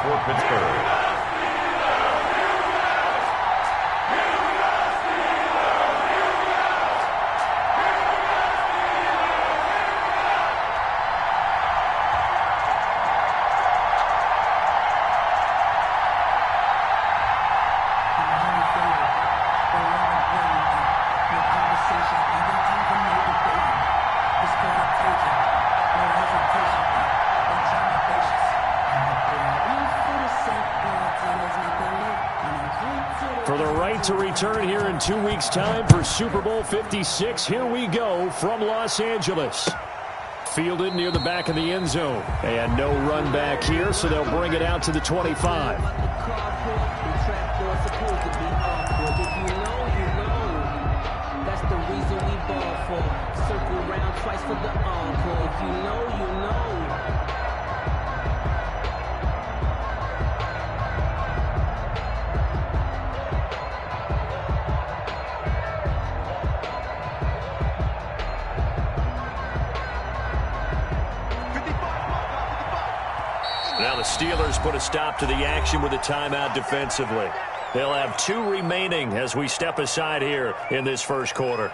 for Pittsburgh. For the right to return here in 2 weeks' time for Super Bowl 56, here we go from Los Angeles. Fielded near the back of the end zone. And no run back here, so they'll bring it out to the 25. Now the Steelers put a stop to the action with a timeout defensively. They'll have 2 remaining as we step aside here in this first quarter.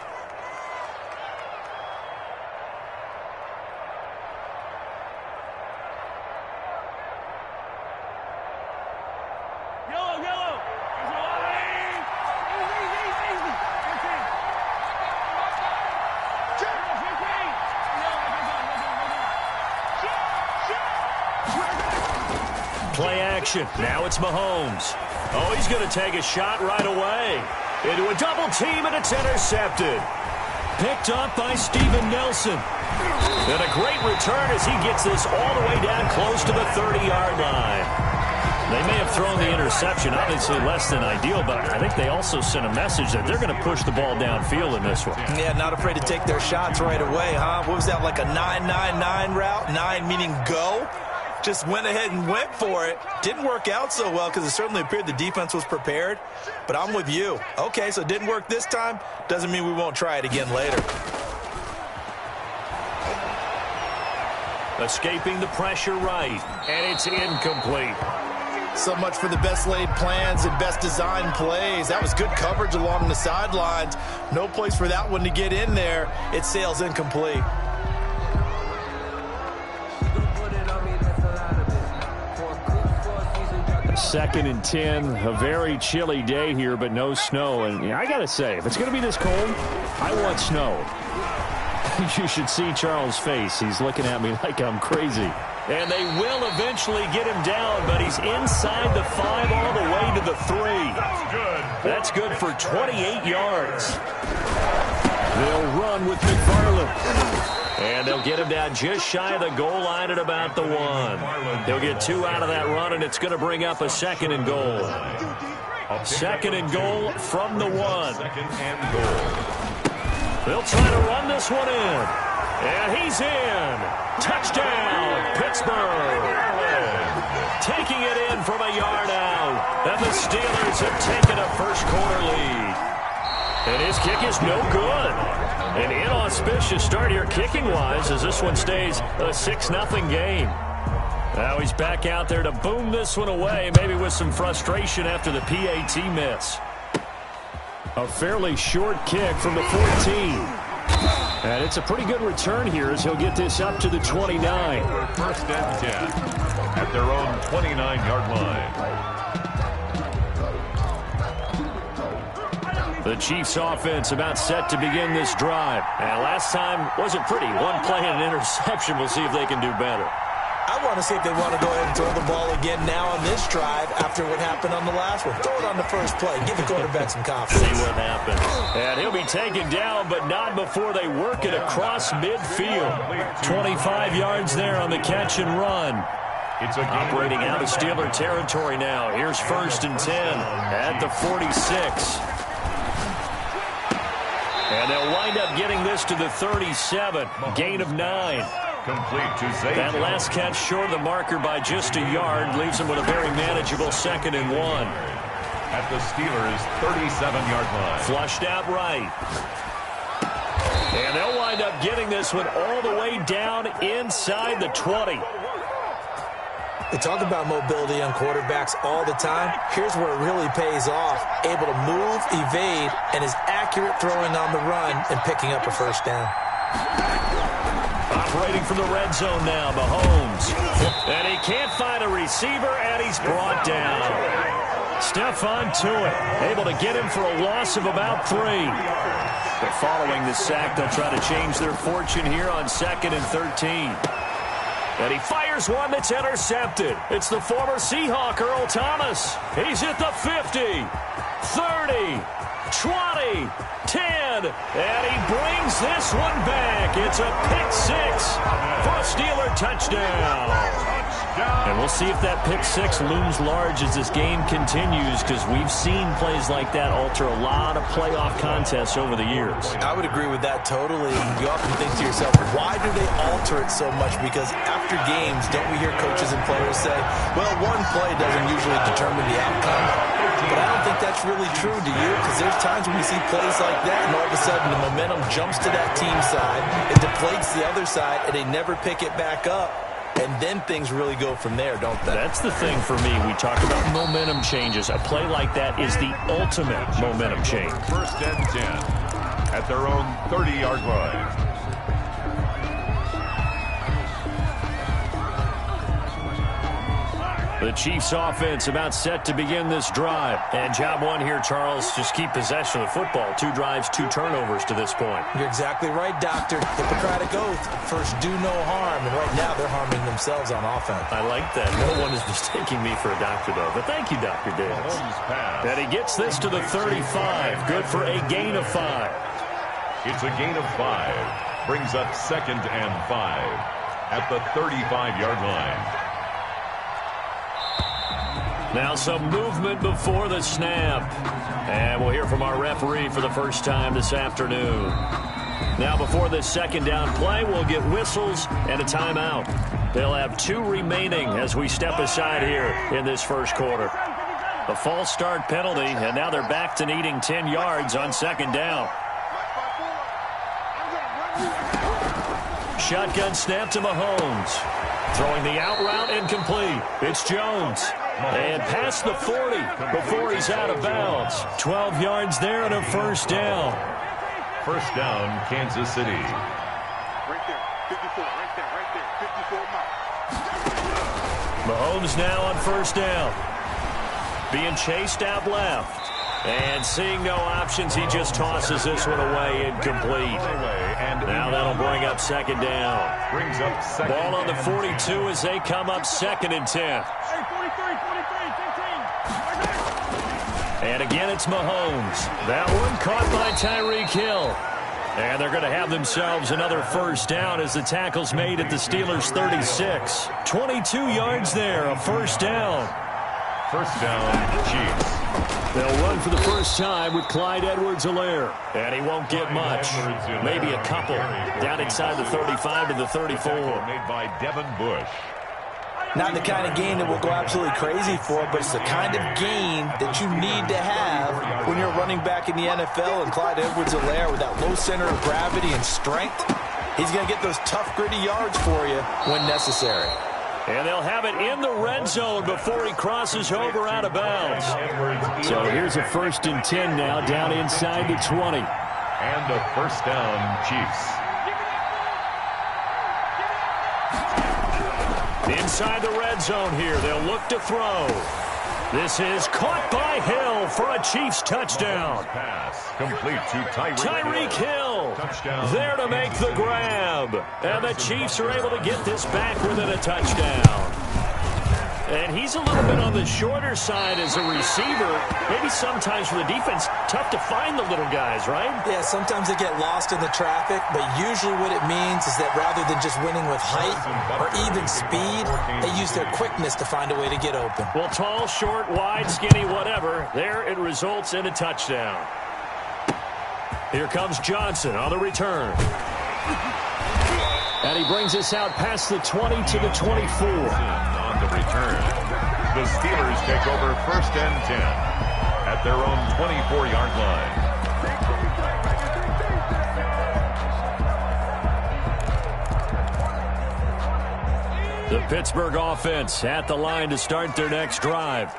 Play action. Now it's Mahomes. Oh, he's going to take a shot right away. Into a double team, and it's intercepted. Picked up by Steven Nelson. And a great return as he gets this all the way down close to the 30-yard line. They may have thrown the interception, obviously less than ideal, but I think they also sent a message that they're going to push the ball downfield in this one. Yeah, not afraid to take their shots right away, huh? What was that, like a 9-9-9 route? 9 meaning go? Just went ahead and went for it. Didn't work out so well because it certainly appeared the defense was prepared. But I'm with you. Okay, so it didn't work this time. Doesn't mean we won't try it again later. Escaping the pressure right, and it's incomplete. So much for the best laid plans and best designed plays. That was good coverage along the sidelines. No place for that one to get in there. It sails incomplete. Second and 10, a very chilly day here, but no snow. And I got to say, if it's going to be this cold, I want snow. You should see Charles' face. He's looking at me like I'm crazy. And they will eventually get him down, but he's inside the 5 all the way to the 3. That's good for 28 yards. They'll run with McFarland. And they'll get him down just shy of the goal line at about the 1. They'll get 2 out of that run, and it's going to bring up a 2nd and goal. 2nd and goal from the 1. They'll try to run this one in. And he's in. Touchdown, Pittsburgh. Taking it in from a yard out. And the Steelers have taken a first-quarter lead. And his kick is no good. An inauspicious start here kicking-wise as this one stays a 6-0 game. Now he's back out there to boom this one away, maybe with some frustration after the PAT miss. A fairly short kick from the 14. And it's a pretty good return here as he'll get this up to the 29. First and 10 at their own 29-yard line. The Chiefs offense about set to begin this drive. And last time wasn't pretty. One play and an interception. We'll see if they can do better. I want to see if they want to go ahead and throw the ball again now on this drive after what happened on the last one. Throw it on the first play. Give the quarterback some confidence. See what happens. And he'll be taken down, but not before they work it across midfield. 25 yards there on the catch and run. It's operating out of Steeler territory now. Here's 1st and 10 at the 46. And they'll wind up getting this to the 37. Gain of 9. Complete to Zay. That last catch short of the marker by just a yard leaves them with a very manageable 2nd and 1. At the Steelers' 37-yard line. Flushed out right. And they'll wind up getting this one all the way down inside the 20. We talk about mobility on quarterbacks all the time. Here's where it really pays off. Able to move, evade, and is accurate throwing on the run and picking up a first down. Operating from the red zone now, Mahomes. And he can't find a receiver, and he's brought down. Stephon Tuitt able to get him for a loss of about 3. But following the sack, they'll try to change their fortune here on 2nd and 13. And he fires one that's intercepted. It's the former Seahawk, Earl Thomas. He's at the 50, 30, 20, 10, and he brings this one back. It's a pick-6 for a Steeler touchdown. And we'll see if that pick-6 looms large as this game continues, because we've seen plays like that alter a lot of playoff contests over the years. I would agree with that totally. You often think to yourself, why do they alter it so much? Because after games, don't we hear coaches and players say, well, one play doesn't usually determine the outcome? But I don't think that's really true, do you? Because there's times when we see plays like that, and all of a sudden the momentum jumps to that team side, it deflates the other side, and they never pick it back up. And then things really go from there, don't they? That's the thing for me. We talk about momentum changes. A play like that is the ultimate momentum change. 1st and 10 at their own 30-yard line. The Chiefs offense about set to begin this drive. And job one here, Charles, just keep possession of the football. 2 drives, 2 turnovers to this point. You're exactly right, Doctor. Hippocratic oath. First, do no harm. And right now, they're harming themselves on offense. I like that. No one is mistaking me for a doctor, though. But thank you, Dr. Davis. And he gets this to the 35. Good for a gain of 5. It's a gain of 5. Brings up 2nd and 5 at the 35-yard line. Now some movement before the snap. And we'll hear from our referee for the first time this afternoon. Now before this 2nd down play, we'll get whistles and a timeout. They'll have 2 remaining as we step aside here in this first quarter. A false start penalty, and now they're back to needing 10 yards on 2nd down. Shotgun snap to Mahomes. Throwing the out route incomplete. It's Jones. And past the 40 before he's out of bounds. 12 yards there and a first down. First down, Kansas City. Right there, 54, right there, 54 Mahomes now on first down. Being chased out left. And seeing no options, he just tosses this one away, incomplete. Now that'll bring up 2nd down. Brings up 2nd. Ball on the 42 as they come up 2nd and 10. And again, it's Mahomes. That one caught by Tyreek Hill. And they're going to have themselves another first down as the tackle's made at the Steelers' 36. 22 yards there, a first down. First down, Chiefs. They'll run for the first time with Clyde Edwards-Helaire. And he won't get much. Maybe a couple. Down inside the 35 to the 34. Made by Devin Bush. Not the kind of game that we'll go absolutely crazy for, but it's the kind of game that you need to have when you're running back in the NFL. And Clyde Edwards-Helaire, with that low center of gravity and strength, he's going to get those tough, gritty yards for you when necessary. And they'll have it in the red zone before he crosses over out of bounds. So here's a 1st and 10 now, down inside the 20. And a first down, Chiefs. Inside the red zone here, they'll look to throw. This is caught by Hill for a Chiefs touchdown. Pass complete to Tyreek Hill Touchdown. there to make the grab. And the Chiefs are able to get this back within a touchdown. And he's a little bit on the shorter side as a receiver. Maybe sometimes for the defense, tough to find the little guys, right? Yeah, sometimes they get lost in the traffic, but usually what it means is that rather than just winning with height or even speed, they use their quickness to find a way to get open. Well, tall, short, wide, skinny, whatever, there it results in a touchdown. Here comes Johnson on the return. And he brings us out past the 20 to the 24. On the return, the Steelers take over 1st and 10 at their own 24-yard line. The Pittsburgh offense at the line to start their next drive.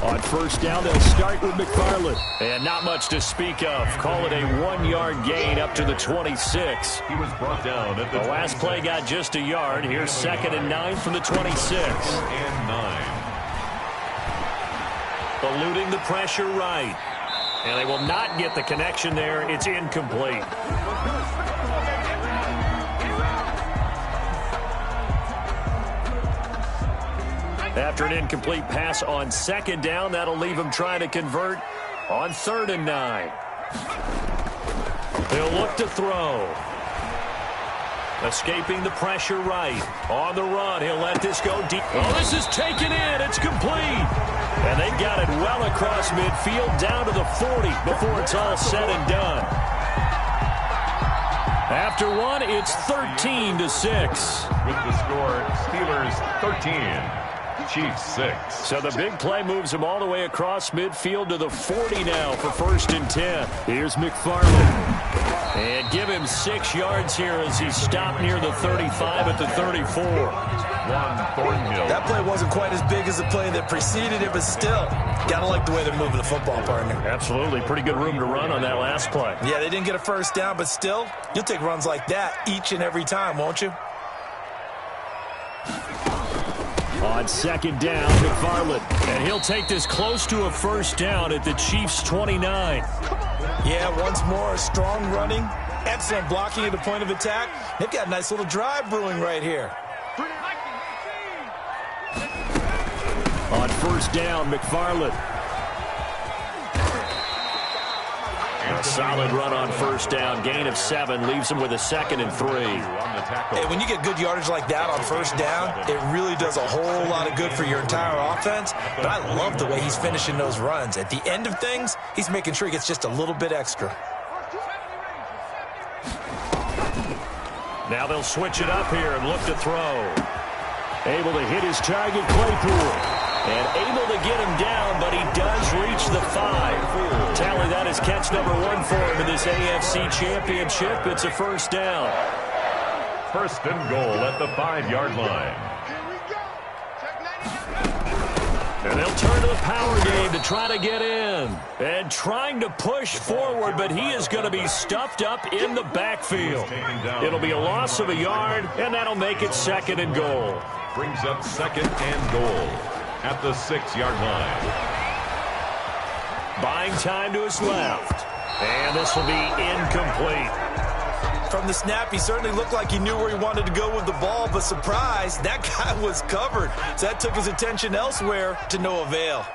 On first down, they'll start with McFarland. And not much to speak of. Call it a 1-yard gain up to the 26. He was brought down at The last play got just a yard. Here's 2nd and 9 from the 26. and 9. Eluding the pressure right. And they will not get the connection there. It's incomplete. After an incomplete pass on 2nd down, that'll leave him trying to convert on 3rd and 9. He'll look to throw. Escaping the pressure right. On the run, he'll let this go deep. Oh, this is taken in. It's complete. And they got it well across midfield down to the 40 before it's all said and done. After one, it's 13-6. With the score, Steelers 13. Chiefs 6. So the big play moves him all the way across midfield to the 40 now for 1st and 10. Here's McFarland. And give him 6 yards here as he stopped near the 35 at the 34. Thornhill. That play wasn't quite as big as the play that preceded it, but still, gotta like the way they're moving the football, partner. Absolutely. Pretty good room to run on that last play. Yeah, they didn't get a first down, but still, you'll take runs like that each and every time, won't you? On 2nd down, McFarland. And he'll take this close to a first down at the Chiefs' 29. Yeah, once more, strong running, excellent blocking at the point of attack. They've got a nice little drive brewing right here. On 1st down, McFarland. A solid run on 1st down. Gain of 7 leaves him with a 2nd and 3. Hey, when you get good yardage like that on 1st down, it really does a whole lot of good for your entire offense. But I love the way he's finishing those runs. At the end of things, he's making sure he gets just a little bit extra. Now they'll switch it up here and look to throw. Able to hit his target, Claypool. And able to get him down, but he does reach the 5. Tally, that is catch number 1 for him in this AFC Championship. It's a 1st down. 1st and goal at the 5-yard line. And they'll turn to the power game to try to get in. And trying to push forward, but he is going to be stuffed up in the backfield. It'll be a loss of a yard, and that'll make it 2nd and goal. Brings up 2nd and goal at the 6-yard line. Buying time to his left. And this will be incomplete. From the snap, he certainly looked like he knew where he wanted to go with the ball, but surprise, that guy was covered. So that took his attention elsewhere to no avail.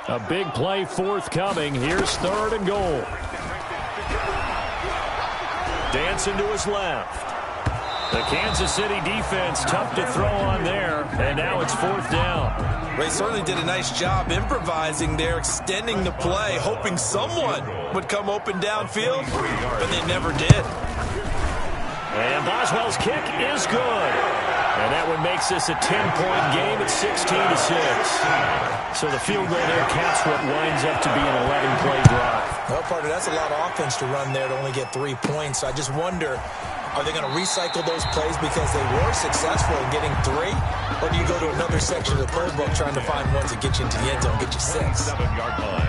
A big play forthcoming. Here's 3rd and goal. Dancing to his left. The Kansas City defense tough to throw on there, and now it's 4th down. They certainly did a nice job improvising there, extending the play, hoping someone would come open downfield, but they never did. And Boswell's kick is good. And that one makes this a 10-point game at 16-6. So the field goal there caps what winds up to be an 11-play drive. Well, partner, that's a lot of offense to run there to only get 3 points. So I just wonder, are they going to recycle those plays because they were successful in getting 3? Or do you go to another section of the playbook trying to find ones that get you into the end zone, get you 6? 7-yard line.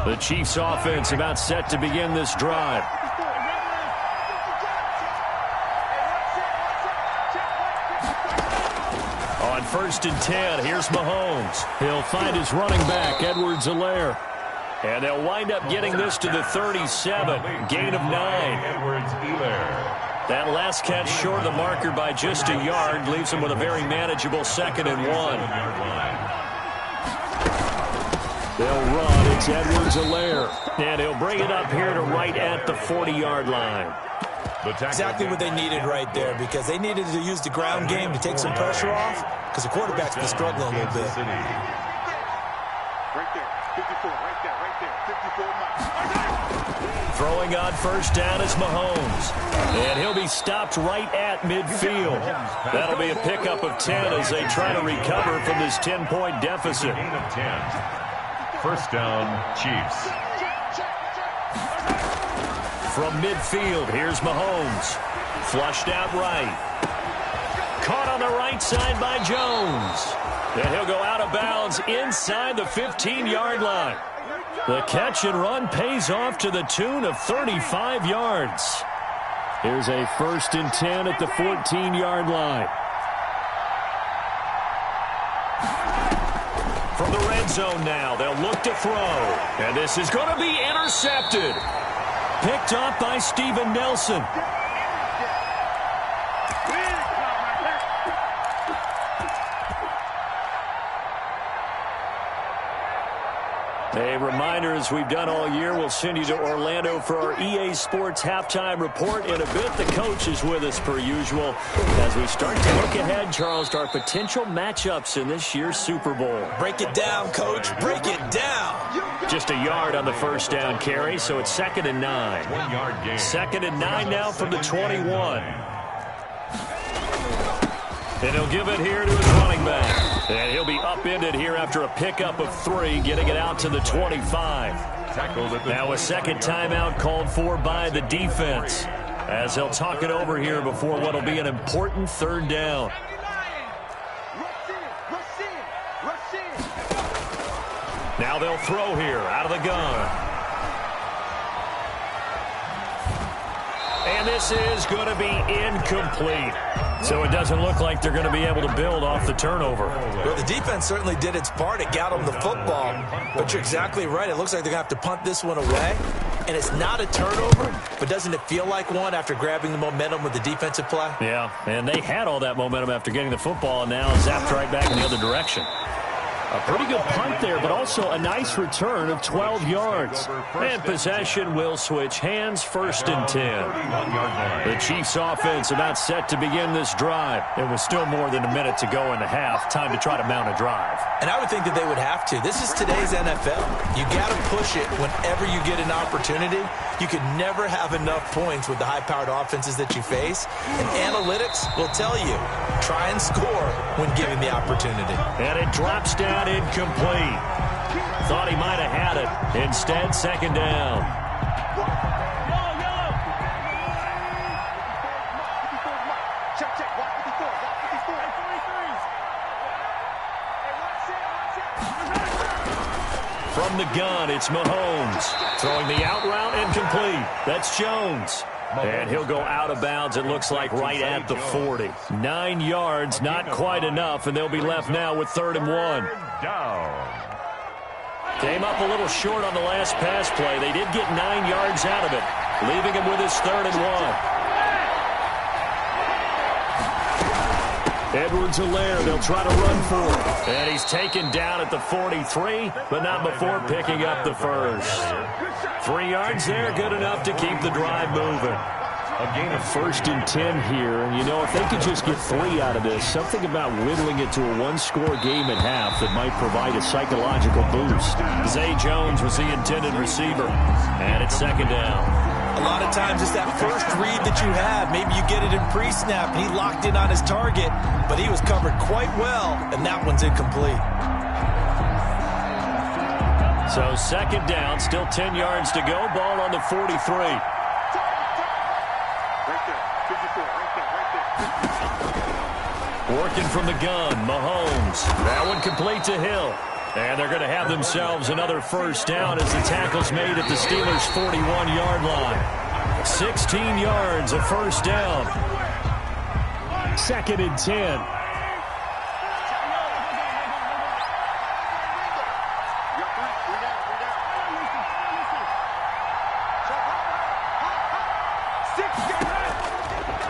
The Chiefs offense about set to begin this drive. On 1st and 10, here's Mahomes. He'll find his running back, Edwards-Helaire. And they'll wind up getting this to the 37, gain of 9. Edwards-Helaire. That last catch short of the marker by just a yard leaves him with a very manageable 2nd and 1. They'll run. It's Edwards-Helaire. And he'll bring it up here to right at the 40-yard line. Exactly what they needed right there, because they needed to use the ground game to take some pressure off, because the quarterback's been struggling a little bit. Right there, 54, right there, 54 miles. Throwing on first down is Mahomes. And he'll be stopped right at midfield. That'll be a pickup of 10 as they try to recover from this 10-point deficit. Gain of 10. First down, Chiefs. From midfield, here's Mahomes. Flushed out right. Caught on the right side by Jones. And he'll go out of bounds inside the 15-yard line. The catch and run pays off to the tune of 35 yards. Here's a 1st and 10 at the 14-yard line. From the red zone now, they'll look to throw. And this is going to be intercepted. Picked off by Steven Nelson. A reminder, as we've done all year, we'll send you to Orlando for our EA Sports halftime report in a bit. The coach is with us per usual as we start to look ahead, Charles, to our potential matchups in this year's Super Bowl. Break it down, Coach. Break it down. Just a yard on the first down carry, so it's 2nd and 9. 1 yard gain. 2nd and 9 now from the 21. And he'll give it here to his running back. And he'll be upended here after a pickup of 3, getting it out to the 25. Now a second timeout called for by the defense, as they'll talk it over here before what will be an important 3rd down. Now they'll throw here out of the gun. And this is going to be incomplete. So it doesn't look like they're going to be able to build off the turnover. Well, the defense certainly did its part. It got them the football. But you're exactly right. It looks like they're going to have to punt this one away. And it's not a turnover, but doesn't it feel like one after grabbing the momentum with the defensive play? Yeah, and they had all that momentum after getting the football, and now zapped right back in the other direction. A pretty good punt there, but also a nice return of 12 yards. And possession will switch hands, 1st and 10. The Chiefs offense about set to begin this drive. It was still more than a minute to go in the half. Time to try to mount a drive. And I would think that they would have to. This is today's NFL. You got to push it whenever you get an opportunity. You could never have enough points with the high-powered offenses that you face. And analytics will tell you, try and score when given the opportunity. And it drops down incomplete. Thought he might have had it. Instead, 2nd down. From the gun, it's Mahomes. Throwing the out route incomplete. That's Jones. And he'll go out of bounds, it looks like, right at the 40. 9 yards, not quite enough, and they'll be left now with 3rd and 1. Came up a little short on the last pass play. They did get 9 yards out of it, leaving him with his 3rd and 1. Edwards-Helaire, they'll try to run for it. And he's taken down at the 43, but not before picking up the first. 3 yards there, good enough to keep the drive moving. A gain of 1st and 10 here, and you know, if they could just get 3 out of this, something about whittling it to a 1-score game at half that might provide a psychological boost. Zay Jones was the intended receiver, and it's 2nd down. A lot of times it's that first read that you have. Maybe you get it in pre-snap, and he locked in on his target, but he was covered quite well, and that one's incomplete. So 2nd down, still 10 yards to go, ball on the 43. Working from the gun, Mahomes. That one complete to Hill. And they're going to have themselves another 1st down as the tackle's made at the Steelers' 41-yard line. 16 yards, a 1st down. 2nd and 10.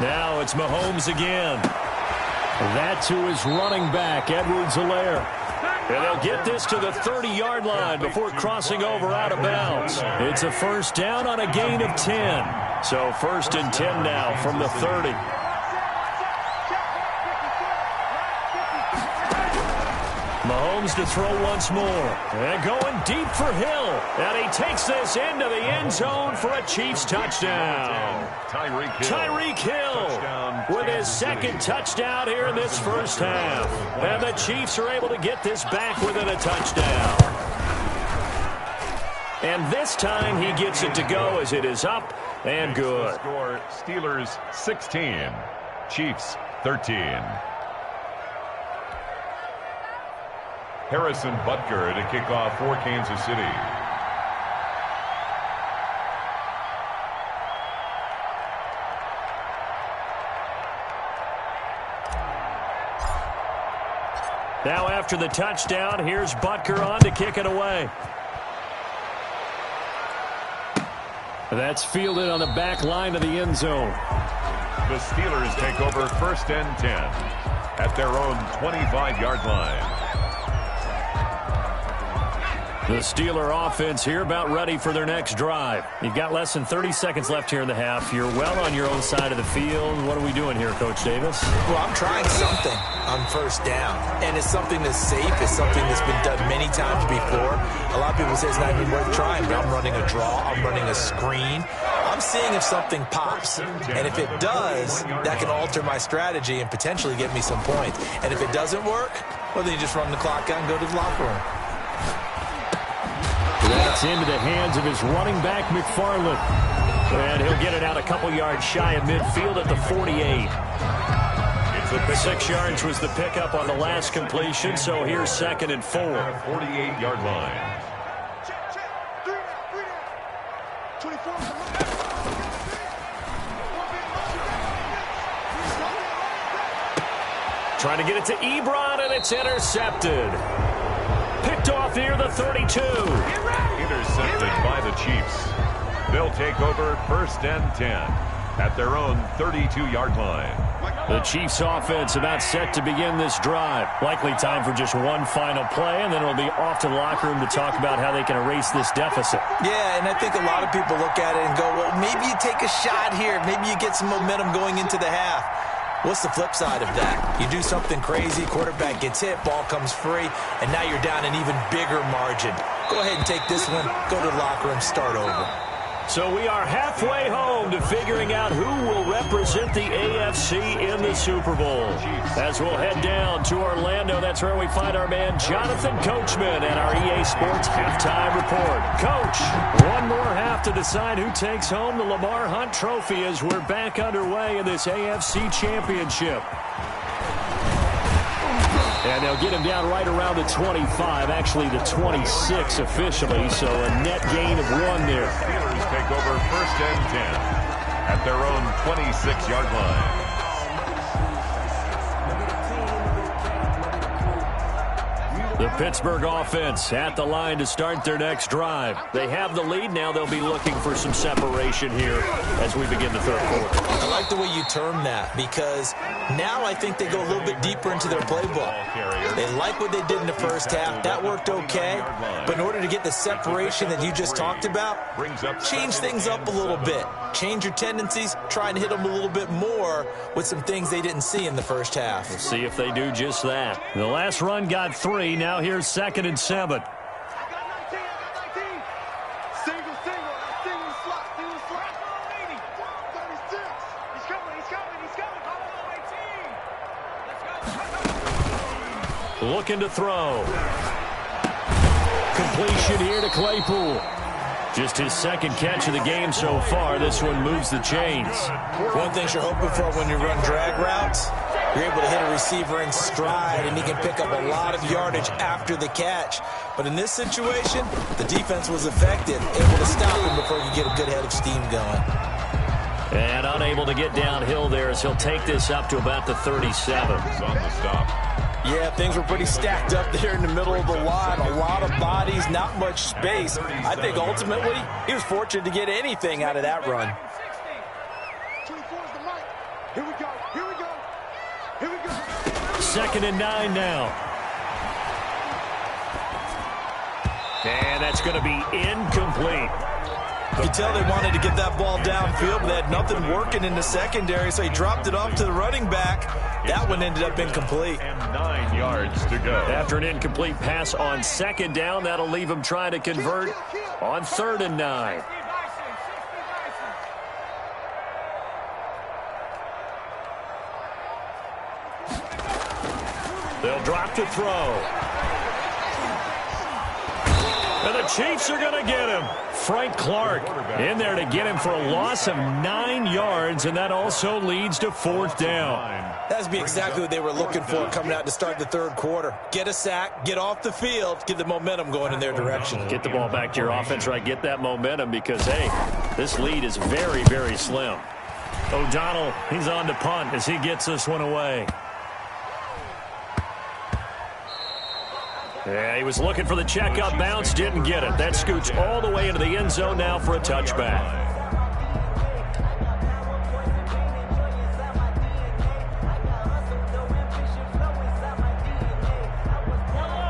Now it's Mahomes again. That to his running back, Edwards-Helaire. And they'll get this to the 30-yard line before crossing over out of bounds. It's a 1st down on a gain of 10. So 1st and 10 now from the 30. Mahomes to throw once more. And going deep for Hill. And he takes this into the end zone for a Chiefs touchdown. Tyreek Hill with his second touchdown here in this first half. And the Chiefs are able to get this back within a touchdown. And this time he gets it to go as it is up and good. Score, Steelers 16, Chiefs 13. Harrison Butker to kick off for Kansas City. Now after the touchdown, here's Butker on to kick it away. That's fielded on the back line of the end zone. The Steelers take over 1st and 10 at their own 25-yard line. The Steeler offense here about ready for their next drive. You've got less than 30 seconds left here in the half. You're well on your own side of the field. What are we doing here, Coach Davis? Well, I'm trying something on 1st down, and it's something that's safe. It's something that's been done many times before. A lot of people say it's not even worth trying, but I'm running a draw. I'm running a screen. I'm seeing if something pops, and if it does, that can alter my strategy and potentially get me some points. And if it doesn't work, well, then you just run the clock out and go to the locker room. That's into the hands of his running back, McFarland. And he'll get it out a couple yards shy of midfield at the 48. 6 yards was the pickup on the last completion, so here's 2nd and 4. 48-yard line. Trying to get it to Ebron, and it's intercepted. Picked off near the 32. Intercepted by the Chiefs. They'll take over 1st and 10 at their own 32-yard line. The Chiefs offense about set to begin this drive. Likely time for just one final play, and then it'll be off to the locker room to talk about how they can erase this deficit. Yeah, and I think a lot of people look at it and go, well, maybe you take a shot here. Maybe you get some momentum going into the half. What's the flip side of that? You do something crazy, quarterback gets hit, ball comes free, and now you're down an even bigger margin. Go ahead and take this one, go to the locker room, start over. So we are halfway home to figuring out who will represent the AFC in the Super Bowl. As we'll head down to Orlando, that's where we find our man Jonathan Coachman and our EA Sports Halftime Report. Coach, one more half to decide who takes home the Lamar Hunt Trophy as we're back underway in this AFC Championship. And they'll get him down right around the 25, actually the 26 officially, so a net gain of 1 there. Steelers take over 1st and 10 at their own 26-yard line. The Pittsburgh offense at the line to start their next drive. They have the lead. Now they'll be looking for some separation here as we begin the 3rd quarter. I like the way you term that because now I think they go a little bit deeper into their playbook. They like what they did in the first half. That worked okay. But in order to get the separation that you just talked about, change things up a little bit. Change your tendencies. Try and hit them a little bit more with some things they didn't see in the first half. We'll see if they do just that. The last run got 3. Now here's 2nd and 7. Looking to throw. Completion here to Claypool. Just his 2nd catch of the game so far. This one moves the chains. One thing you're hoping for when you run drag routes, you're able to hit a receiver in stride, and he can pick up a lot of yardage after the catch. But in this situation, the defense was effective, able to stop him before he could get a good head of steam going. And unable to get downhill there as he'll take this up to about the 37. On the stop. Yeah, things were pretty stacked up there in the middle of the line. A lot of bodies, not much space. I think ultimately he was fortunate to get anything out of that run. 24 is the mic. Here we go. Here we go. Here we go. 2nd and 9 now. And that's going to be incomplete. You could tell they wanted to get that ball downfield, but they had nothing working in the secondary, so he dropped it off to the running back. That one ended up incomplete. And 9 yards to go. After an incomplete pass on second down, that'll leave him trying to convert on 3rd and 9. They'll drop to throw. And the Chiefs are going to get him. Frank Clark in there to get him for a loss of 9 yards, and that also leads to 4th down. That's be exactly what they were looking for coming out to start the third quarter. Get a sack, get off the field, get the momentum going in their direction. Get the ball back to your offense, right? Get that momentum because, hey, this lead is very, very slim. O'Donnell, he's on to punt as he gets this one away. Yeah, he was looking for the check-up bounce, didn't get it. That scoots all the way into the end zone now for a touchback.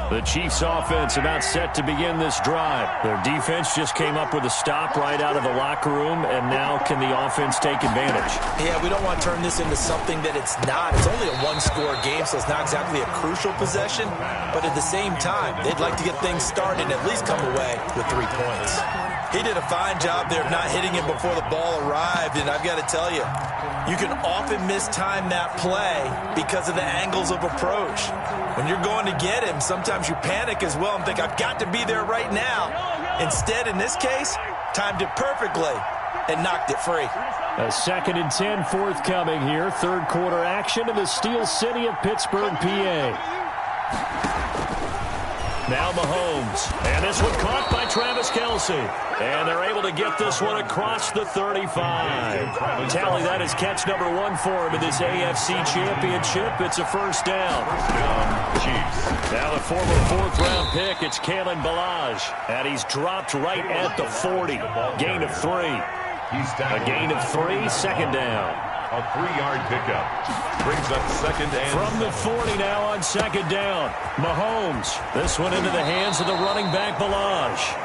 The Chiefs offense about set to begin this drive. Their defense just came up with a stop right out of the locker room, and now can the offense take advantage? Yeah, we don't want to turn this into something that it's not. It's only a one-score game, so it's not exactly a crucial possession. But at the same time, they'd like to get things started and at least come away with 3 points. He did a fine job there of not hitting him before the ball arrived, and I've got to tell you, you can often mistime that play because of the angles of approach. When you're going to get him, sometimes you panic as well and think, I've got to be there right now. Instead, in this case, timed it perfectly and knocked it free. A 2nd and 10 forthcoming here. Third quarter action in the Steel City of Pittsburgh, PA. Now Mahomes. And this one caught by Travis Kelce. And they're able to get this one across the 35. Tally that is catch number 1 for him in this AFC Championship. It's a first down. Chiefs. Now the former 4th-round pick, it's Kalen Ballage. And he's dropped right at the 40. Gain of 3. A gain of 3, second down. A 3-yard pickup. Brings up 2nd and... From the 40 now on second down. Mahomes. This one into the hands of the running back, Ballage.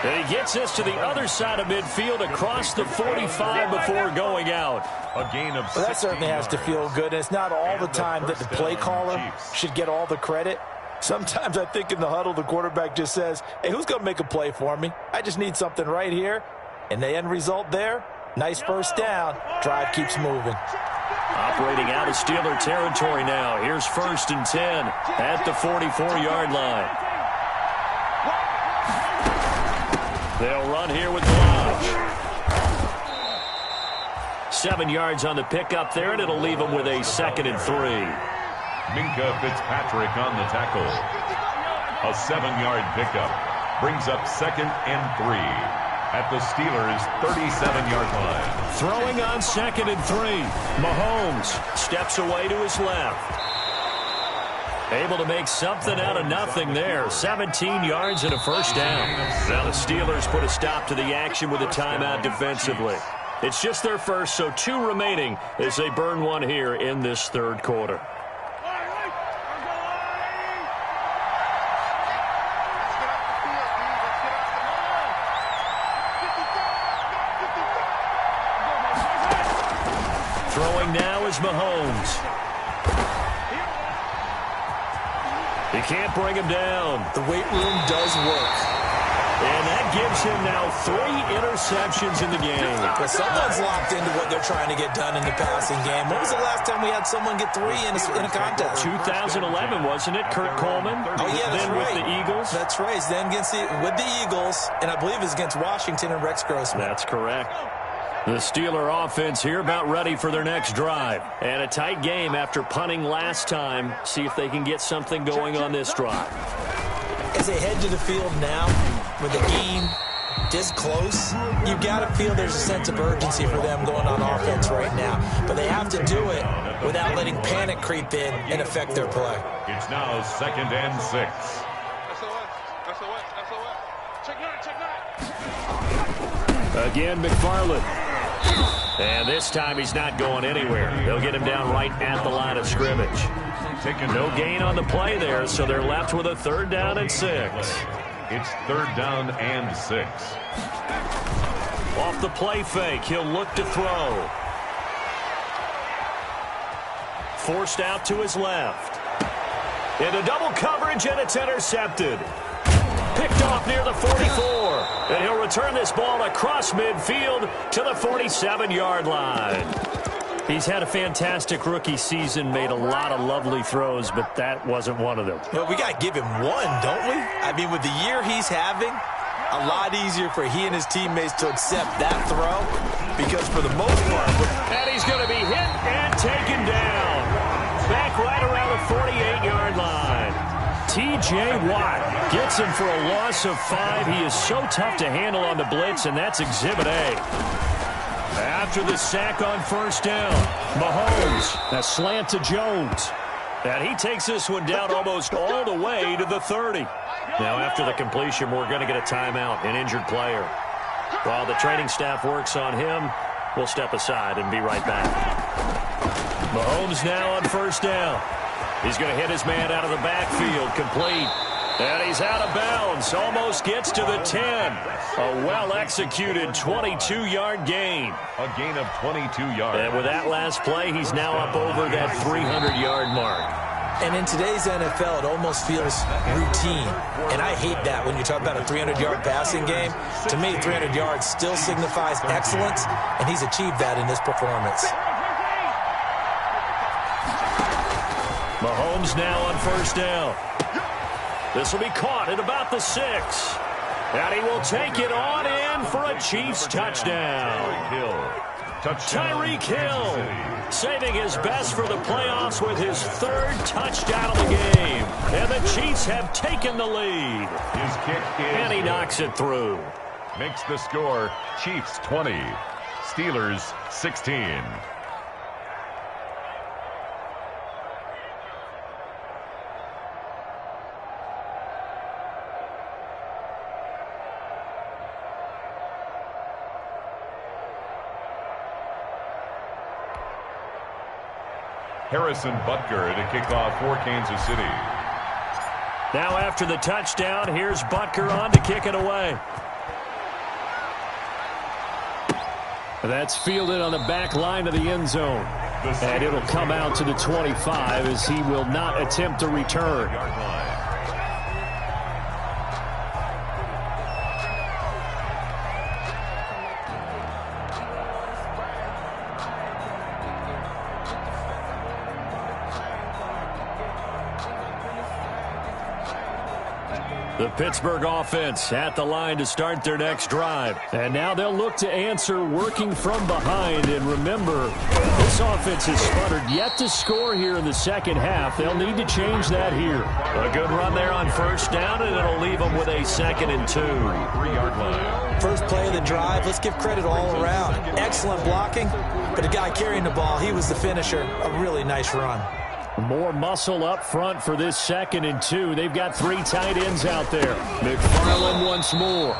And he gets this to the other side of midfield across the 45 before going out. A gain of... Well, that certainly has to feel good. It's not all the time that the play caller should get all the credit. Sometimes I think in the huddle, the quarterback just says, hey, who's going to make a play for me? I just need something right here. And the end result there, nice first down. Drive keeps moving. Operating out of Steeler territory now. Here's 1st and 10 at the 44-yard line. They'll run here with Ballage. 7 yards on the pickup there, and it'll leave them with a 2nd and 3. Minka Fitzpatrick on the tackle. A 7-yard pickup. Brings up 2nd and 3. At the Steelers' 37-yard line. Throwing on 2nd and 3. Mahomes steps away to his left. Able to make something out of nothing there. 17 yards and a first down. Now the Steelers put a stop to the action with a timeout defensively. It's just their first, so 2 remaining as they burn one here in this third quarter. Throwing now is Mahomes. He can't bring him down. The weight room does work. And that gives him now 3 interceptions in the game. But someone's locked into what they're trying to get done in the passing game. When was the last time we had someone get 3 in a contest? 2011, wasn't it? Kurt Coleman? Oh, yeah, that's then right. With the Eagles? That's right. Then with the Eagles, and I believe it's against Washington and Rex Grossman. That's correct. The Steeler offense here about ready for their next drive. And a tight game after punting last time. See if they can get something going on this drive. As they head to the field now, with the game this close, you've got to feel there's a sense of urgency for them going on offense right now. But they have to do it without letting panic creep in and affect their play. It's now 2nd and 6. Again, McFarland. And this time he's not going anywhere. They'll get him down right at the line of scrimmage. No gain on the play there, so they're left with a 3rd down and 6. It's 3rd down and 6. Off the play fake, he'll look to throw. Forced out to his left. Into double coverage, and it's intercepted. Picked off near the 44. And he'll return this ball across midfield to the 47-yard line. He's had a fantastic rookie season, made a lot of lovely throws, but that wasn't one of them. Well, we got to give him one, don't we? I mean, with the year he's having, a lot easier for he and his teammates to accept that throw, because for the most part... And he's going to be hit and taken down. Back right around the 48-yard line. T.J. Watt gets him for a loss of 5. He is so tough to handle on the blitz, and that's Exhibit A. After the sack on first down, Mahomes, a slant to Jones. And he takes this one down almost all the way to the 30. Now, after the completion, we're going to get a timeout, an injured player. While the training staff works on him, we'll step aside and be right back. Mahomes now on first down. He's going to hit his man out of the backfield, complete. And he's out of bounds, almost gets to the 10. A well-executed 22-yard gain. A gain of 22 yards. And with that last play, he's now up over that 300-yard mark. And in today's NFL, it almost feels routine. And I hate that when you talk about a 300-yard passing game. To me, 300 yards still signifies excellence, and he's achieved that in this performance. Mahomes now on first down. This will be caught at about the 6. And he will take it on in for a Chiefs touchdown. Tyreek Hill saving his best for the playoffs with his 3rd touchdown of the game. And the Chiefs have taken the lead. His kick is and he knocks it through. Makes the score Chiefs 20, Steelers 16. Harrison Butker to kick off for Kansas City. Now after the touchdown, here's Butker on to kick it away. That's fielded on the back line of the end zone. And it'll come out to the 25 as he will not attempt to return. The Pittsburgh offense at the line to start their next drive. And now they'll look to answer working from behind. And remember, this offense has sputtered yet to score here in the second half. They'll need to change that here. A good run there on first down, and it'll leave them with a 2nd and 2. 3-yard line. First play of the drive, let's give credit all around. Excellent blocking, but the guy carrying the ball, he was the finisher. A really nice run. More muscle up front for this 2nd and 2. They've got 3 tight ends out there. McFarland once more.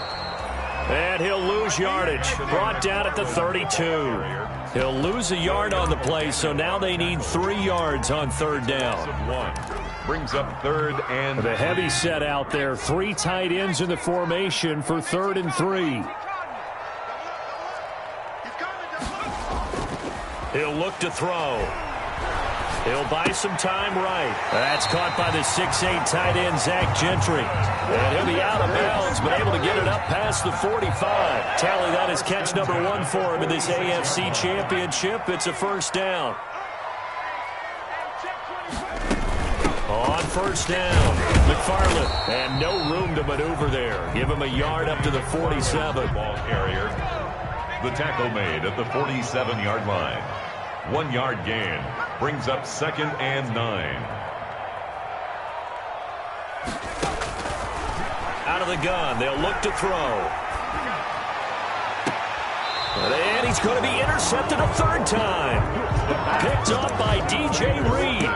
And he'll lose yardage. Brought down at the 32. He'll lose a yard on the play, so now they need 3 yards on 3rd down. Brings up 3rd and... The heavy set out there. 3 tight ends in the formation for 3rd and 3. He'll look to throw. He'll buy some time right. That's caught by the 6'8 tight end, Zach Gentry. And he'll be out of bounds, but able to get it up past the 45. Tally, that is catch number 1 for him in this AFC Championship. It's a first down. On first down, McFarland. And no room to maneuver there. Give him a yard up to the 47. Ball carrier. The tackle made at the 47-yard line. 1-yard gain. Brings up 2nd and 9. Out of the gun, they'll look to throw. And he's going to be intercepted a 3rd time. Picked up by D.J. Reed.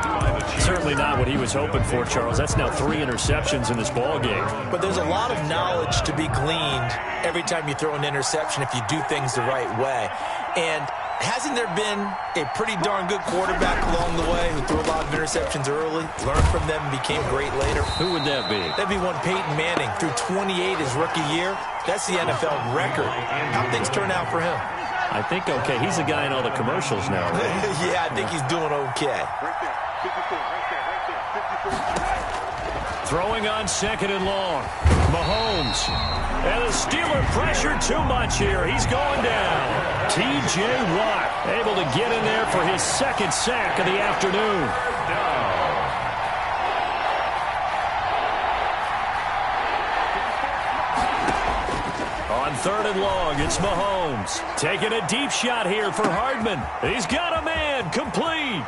Certainly not what he was hoping for, Charles. That's now 3 interceptions in this ball game. But there's a lot of knowledge to be gleaned every time you throw an interception if you do things the right way. And Hasn't there been a pretty darn good quarterback along the way who threw a lot of interceptions early, learned from them, and became great later? Who would that be? That'd be one Peyton Manning. Threw 28 his rookie year. That's the NFL record. How things turn out for him? I think okay. He's a guy in all the commercials now, right? Yeah, I think he's doing okay. Right there. 54, right there, right there. 54. Throwing on second and long. Mahomes. And the Steeler pressure too much here. He's going down. T.J. Watt able to get in there for his second sack of the afternoon. On third and long, it's Mahomes. Taking a deep shot here for Hardman. He's got a man. Complete.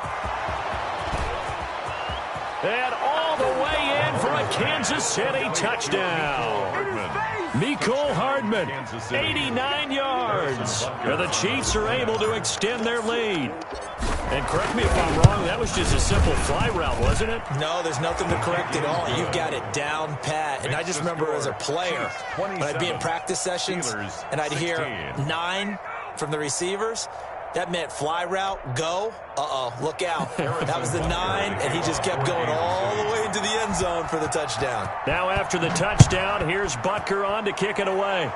And all the way in for a Kansas City touchdown. Mecole Hardman, 89 yards. And the Chiefs are able to extend their lead. And correct me if I'm wrong, that was just a simple fly route, wasn't it? No, there's nothing to correct at all. You've got it down pat. And I just remember as a player, when I'd be in practice sessions and I'd hear 9 from the receivers, that meant fly route, go. Uh-oh, look out. That was the 9, and he just kept going all the way into the end zone for the touchdown. Now after the touchdown, here's Butker on to kick it away.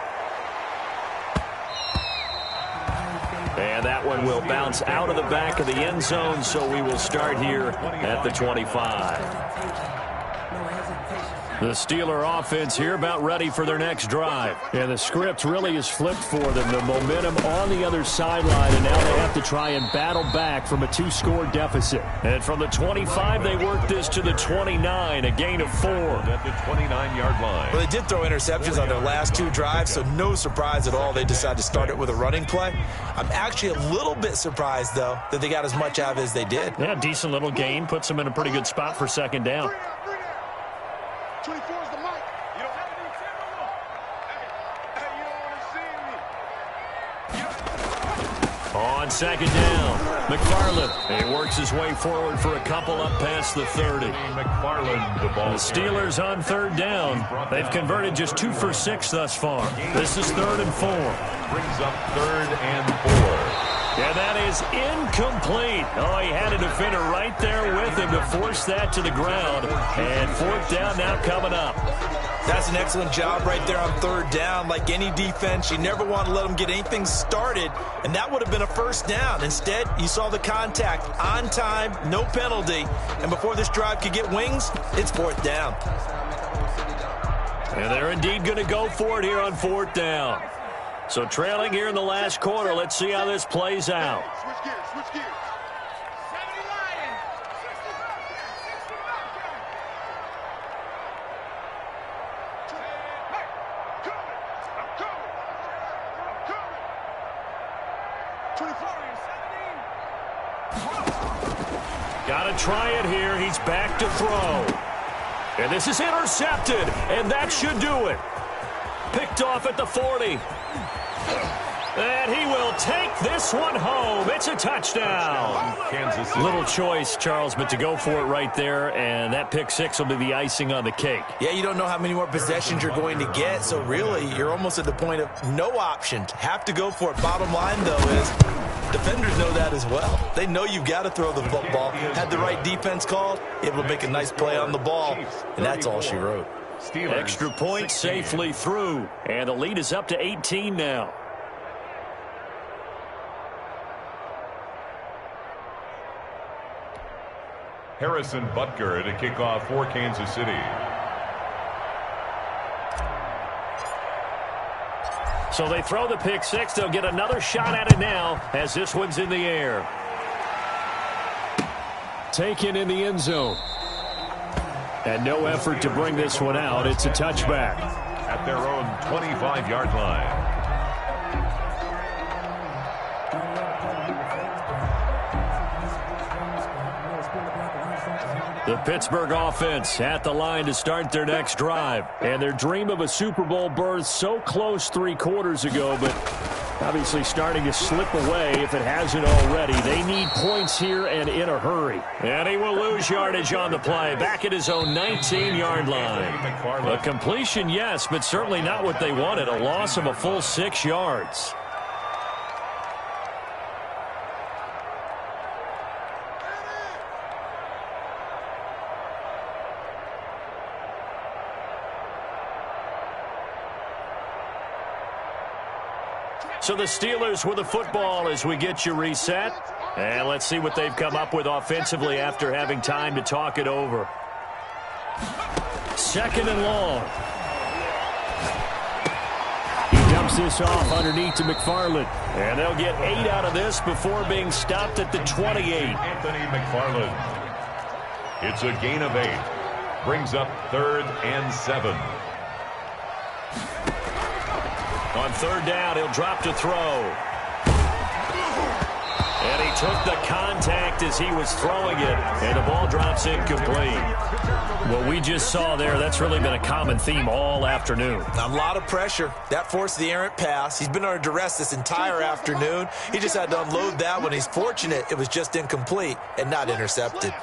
And that one will bounce out of the back of the end zone, so we will start here at the 25. The Steeler offense here about ready for their next drive. And the script really is flipped for them. The momentum on the other sideline, and now they have to try and battle back from a 2-score deficit. And from the 25, they work this to the 29, a gain of 4. At the 29-yard line. Well, they did throw interceptions on their last 2 drives, so no surprise at all they decided to start it with a running play. I'm actually a little bit surprised, though, that they got as much out of it as they did. Yeah, decent little gain. Puts them in a pretty good spot for second down. 24 is the mic. You don't have any camera. Hey, you don't want to see me. On second down, McFarland. He works his way forward for a couple up past the 30. McFarland, the ball. The Steelers on third down. They've converted just 2 for 6 thus far. This is 3rd and 4. Brings up 3rd and 4. And that is incomplete. Oh, he had a defender right there with him to force that to the ground. And 4th down now coming up. That's an excellent job right there on 3rd down. Like any defense, you never want to let them get anything started, and that would have been a 1st down. Instead, you saw the contact on time, no penalty, and before this drive could get wings, it's 4th down. And they're indeed going to go for it here on 4th down. So trailing here in the last quarter, let's see how this plays out. Switch gears, switch gears. Got to try it here. He's back to throw. And this is intercepted, and that should do it. Picked off at the 40. And he will take this one home. It's a touchdown. Kansas City. Little choice, Charles, but to go for it right there, and that pick 6 will be the icing on the cake. Yeah, you don't know how many more possessions you're going to get, so really you're almost at the point of no options. Have to go for it. Bottom line, though, is defenders know that as well. They know you've got to throw the football. Had the right defense called, able to make a nice play on the ball, and that's all she wrote. Steelers, Extra point 16. safely through, and the lead is up to 18 now. Harrison Butker to kick off for Kansas City. So they throw the pick 6. They'll get another shot at it now as this one's in the air. Taken in the end zone. And no effort to bring this one out. It's a touchback. At their own 25-yard line. The Pittsburgh offense at the line to start their next drive. And their dream of a Super Bowl berth so close 3 quarters ago, but obviously starting to slip away if it hasn't already. They need points here and in a hurry. And he will lose yardage on the play. Back at his own 19-yard line. A completion, yes, but certainly not what they wanted. A loss of a full 6 yards. So the Steelers with the football as we get you reset. And let's see what they've come up with offensively after having time to talk it over. 2nd and long. He dumps this off underneath to McFarland. And they'll get 8 out of this before being stopped at the 28. Anthony McFarland. It's a gain of 8. Brings up 3rd and 7. On 3rd down, he'll drop to throw. And he took the contact as he was throwing it, and the ball drops incomplete. What we just saw there, that's really been a common theme all afternoon. A lot of pressure. That forced the errant pass. He's been under duress this entire afternoon. He just had to unload that one. He's fortunate it was just incomplete and not intercepted.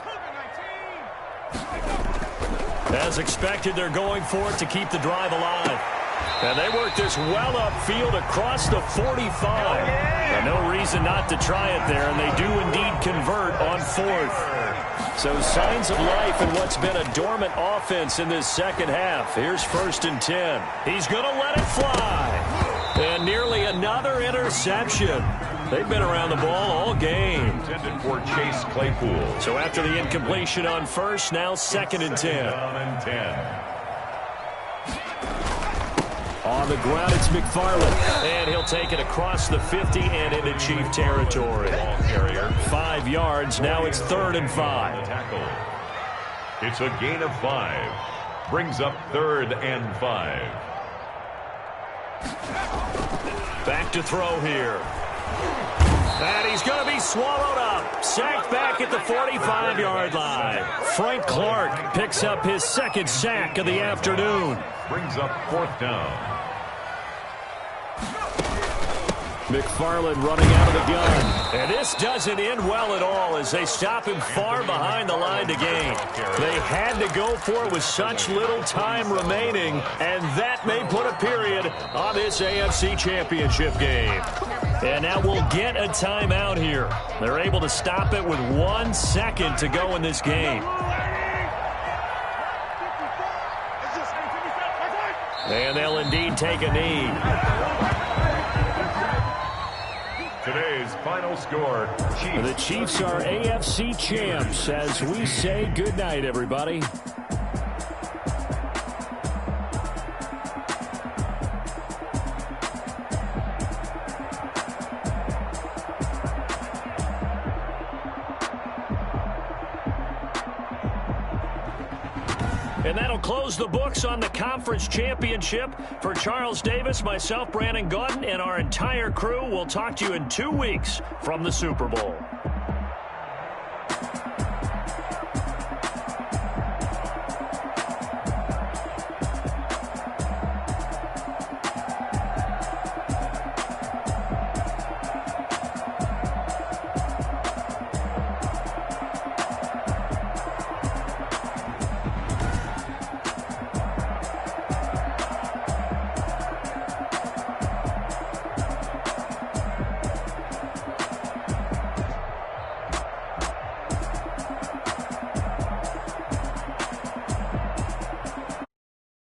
As expected, they're going for it to keep the drive alive. And they work this well upfield across the 45. And no reason not to try it there, and they do indeed convert on 4th. So signs of life in what's been a dormant offense in this second half. Here's 1st and 10. He's going to let it fly. And nearly another interception. They've been around the ball all game. Intended for Chase Claypool. So after the incompletion on 1st, now 2nd and 10. Down and 10. On the ground, it's McFarland. And he'll take it across the 50 and into Chief territory. 5 yards. Now it's 3rd and 5. It's a gain of 5. Brings up 3rd and 5. Back to throw here. And he's going to be swallowed up. Sacked back at the 45-yard line. Frank Clark picks up his 2nd sack of the afternoon. Brings up 4th down. McFarland running out of the gun. And this doesn't end well at all as they stop him far behind the line to gain. They had to go for it with such little time remaining, and that may put a period on this AFC Championship game. And now we'll get a timeout here. They're able to stop it with 1 second to go in this game. And they'll indeed take a knee. Today's final score, Chiefs. The Chiefs are AFC champs as we say goodnight, everybody. And that'll close the books on the conference championship. For Charles Davis, myself, Brandon Gaudin, and our entire crew, we'll talk to you in 2 weeks from the Super Bowl.